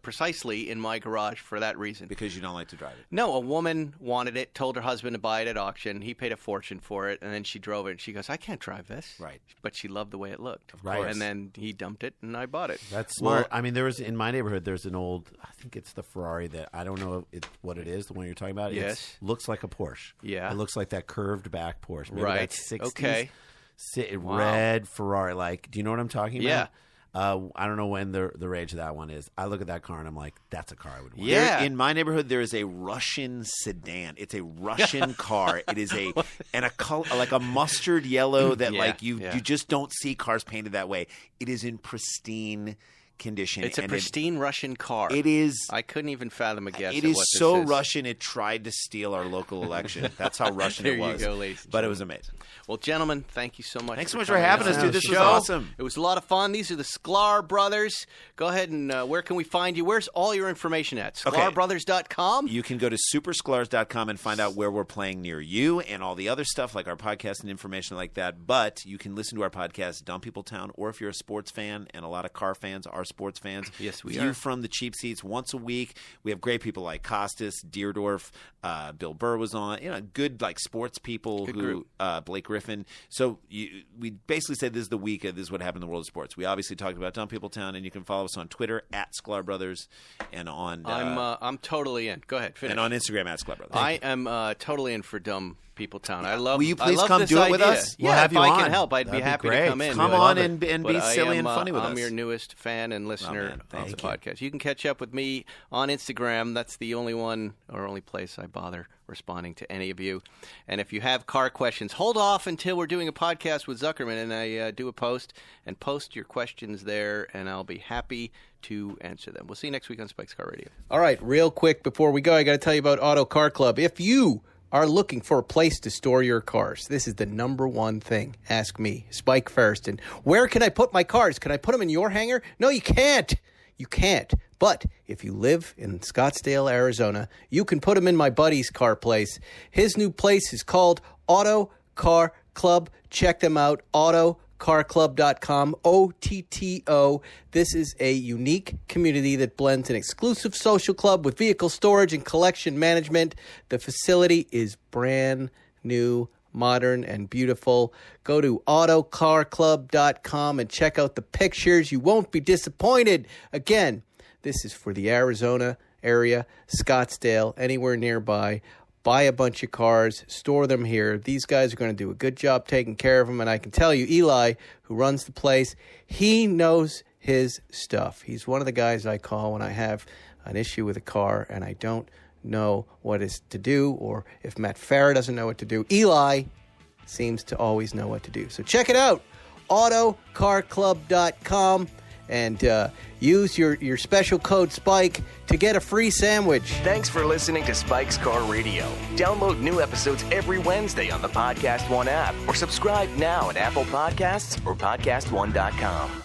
precisely in my garage for that reason. Because you don't like to drive it. No, a woman wanted it, told her husband to buy it at auction. He paid a fortune for it, and then she drove it. And she goes, I can't drive this. Right. But she loved the way it looked. Of Right. course. And then he dumped it, and I bought it. That's smart. I mean, there was in my neighborhood. There's an old. I think it's the Ferrari that I don't know what it is. The one you're talking about. Yes. Looks like a Porsche. Yeah. It looks like that curved back Porsche. Maybe Right. That's 60s. Okay. Wow. Red Ferrari. Like, do you know what I'm talking Yeah. about? I don't know when the rage of that one is. I look at that car and I'm like, that's a car I would want. Yeah. In my neighborhood, there is a Russian sedan. It's a Russian car. It is a color, like a mustard yellow that you just don't see cars painted that way. It is in pristine condition. It's a pristine Russian car. It is. I couldn't even fathom a guess. It at is what this so is. Russian. It tried to steal our local election. That's how Russian There it was. you go, ladies and but it was amazing. Well, gentlemen, thank you so much. Thanks so much coming for having on us, the dude. This was show. awesome. It was a lot of fun. These are the Sklar Brothers. Go ahead and where can we find you? Where's all your information at? SklarBrothers.com? You can go to supersklars.com and find out where we're playing near you and all the other stuff like our podcast and information like that. But you can listen to our podcast, Dumb People Town, or if you're a sports fan, and a lot of car fans are sports fans. Yes, we View are. from the cheap seats once a week. We have great people like Costas, Deerdorf, Bill Burr was on. Good like sports people Blake Griffin. So we basically said this is the week of this is what happened in the world of sports. We obviously talked about Dumb People Town, and you can follow us on Twitter at Sklar Brothers and on I'm totally in. Go ahead, finish. and on Instagram at Sklar Brothers. I am totally in for Dumb People Town. I love. Will you I please love come this do it with idea. us? Yeah, We'll have if you I on. can help, I'd That'd be be happy great. to come in. Come But- on and be but silly I am, and funny with I'm us. your newest fan and listener man. of the Thank podcast. You can catch up with me on Instagram. That's the only one or only place I bother responding to any of you. And if you have car questions, hold off until we're doing a podcast with Zuckerman and I do a post, and post your questions there, and I'll be happy to answer them. We'll see you next week on Spike's Car Radio. All right, real quick before we go, I got to tell you about Auto Car Club. If you are looking for a place to store your cars, this is the number one thing. Ask me, Spike Ferriston. Where can I put my cars? Can I put them in your hangar? No, you can't. You can't. But if you live in Scottsdale, Arizona, you can put them in my buddy's car place. His new place is called Auto Car Club. Check them out, autocarclub.com, OTTO. This is a unique community that blends an exclusive social club with vehicle storage and collection management. The facility is brand new, modern, and beautiful. Go to autocarclub.com and check out the pictures. You won't be disappointed. Again, this is for the Arizona area, Scottsdale, anywhere nearby. Buy a bunch of cars, store them here. These guys are going to do a good job taking care of them. And I can tell you, Eli, who runs the place, he knows his stuff. He's one of the guys I call when I have an issue with a car and I don't know what is to do, or if Matt Farah doesn't know what to do. Eli seems to always know what to do. So check it out, autocarclub.com, and use your special code SPIKE to get a free sandwich. Thanks for listening to Spike's Car Radio. Download new episodes every Wednesday on the Podcast One app or subscribe now at Apple Podcasts or PodcastOne.com.